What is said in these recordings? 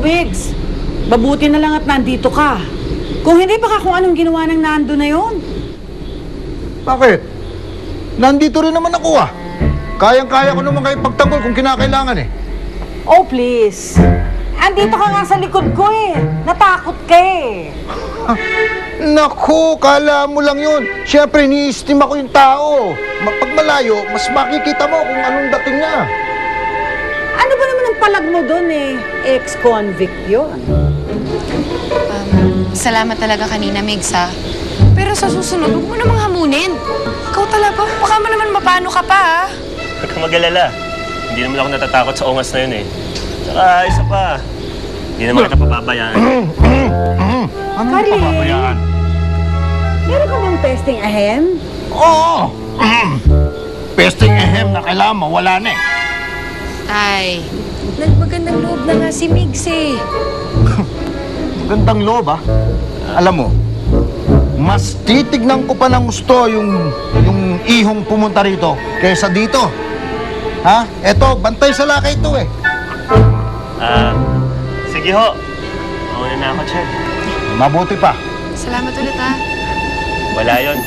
Biggs. Mabuti na lang at nandito ka. Kung hindi, baka kung anong ginawa ng Nando na yon. Bakit? Nandito rin naman ako ah. Kayang-kaya ko naman kayo pagtanggol kung kinakailangan eh. Oh, please. Andito ka nga sa likod ko eh. Natakot ka eh. Naku, kala mo lang yun. Siyempre, ni-estima ko yung tao. Pag malayo, mas makikita mo kung anong dating niya. Ano ba naman ang palag mo doon eh? Ex-convict yun. Salamat talaga kanina, Migs, ha? Pero sa susunod, huwag mo namang hamunin. Ikaw talaga, baka mo naman mapano ka pa, ha? Huwag kang mag-alala. Hindi naman ako natatakot sa ungas na yun eh. Tsaka, isa pa. Hindi naman kita pababayaan. Ano Karin? papabayaan? Meron ka bang pesting ahem? Oo! Pesting ehem na kailangan mawala na eh. Tay, nagmagandang loob na nga si Migs, eh. Magandang loob ah. Alam mo, mas titignan ko pa ng gusto yung ihong pumunta rito kaysa dito. Ha? Eto, bantay sa lakay ito eh. Sige ho. Mauna na ako, Chad. Mabuti pa. Salamat ulit, ha? Wala yun.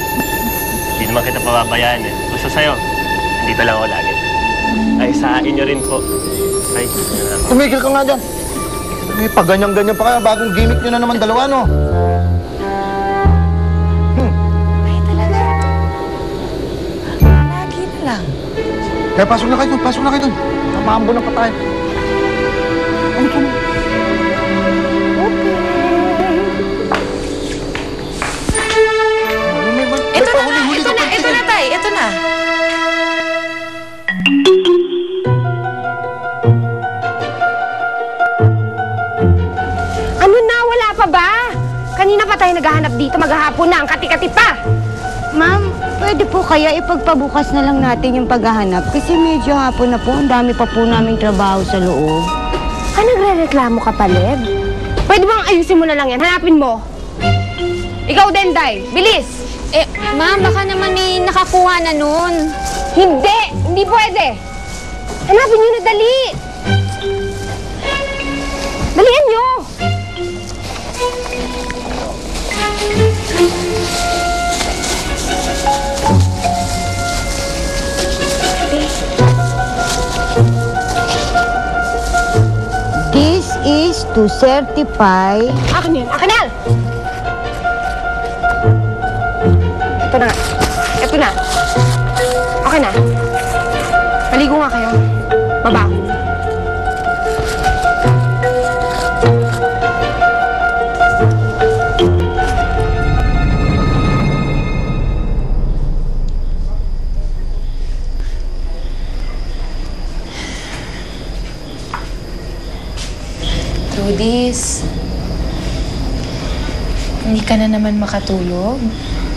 Hindi naman kita pababayaan eh. Gusto sa'yo, nandito lang ako lagi. Ay, sa inyo rin po. Ay, Tumigil ka nga dyan. Eh, pag ganyan-ganyan pa kaya, bagong gimmick nyo na naman dalawa, no? Ay, talaga. Lagi na lang. Kaya pasok na kayo dun, pasok na kayo dun. Maambo na pa tayo. Halika na. Ito na nga, ito na, Tay, ito na. Ano na? Wala pa ba? Kanina pa tayo naghahanap dito, maghahapon na, ang kati-kati pa. Ma'am, pwede po kaya ipagpabukas na lang natin yung paghahanap kasi medyo hapon na po, ang dami pa po naming trabaho sa loob. Ah, nagre-reklamo ka pa, Leb? Pwede bang ayusin mo na lang yan? Hanapin mo. Ikaw din, Day. Bilis! Ma'am, baka naman may nakakuha na nun. Hindi! Hindi pwede! Hanapin nyo na, dali! Dalian nyo! This is to certify... Akin yan! Akin yan! Ito na. Ito na. Okay na. Maligo nga kayo. Baba. Trudis, hindi ka na naman makatulog?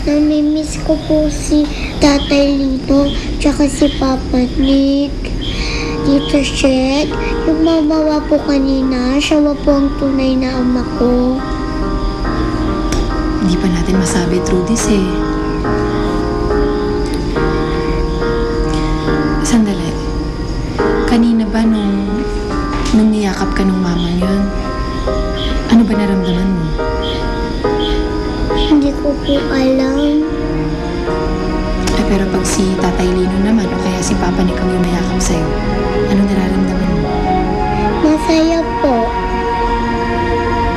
Namimiss ko po si Tatay Lito, tsaka si Papa Nick. Tito Shed, yung mamawa po kanina, siya po ang tunay na ama ko. Hindi pa natin masabi, Trudis, eh. Sandali. Kanina ba nung niyakap ka ng mama yun, ano ba naramdaman mo? Hindi ko po alam. Pero pag si Tatay Lino naman o kaya si Papa Nick ang yumayakap sa'yo, ano nararamdaman mo? Masaya po.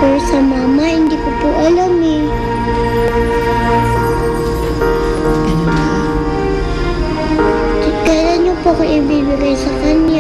Pero sa mama, hindi ko po alam eh. Ganun ba? Kailan niyo po ko ibibigay sa kanya?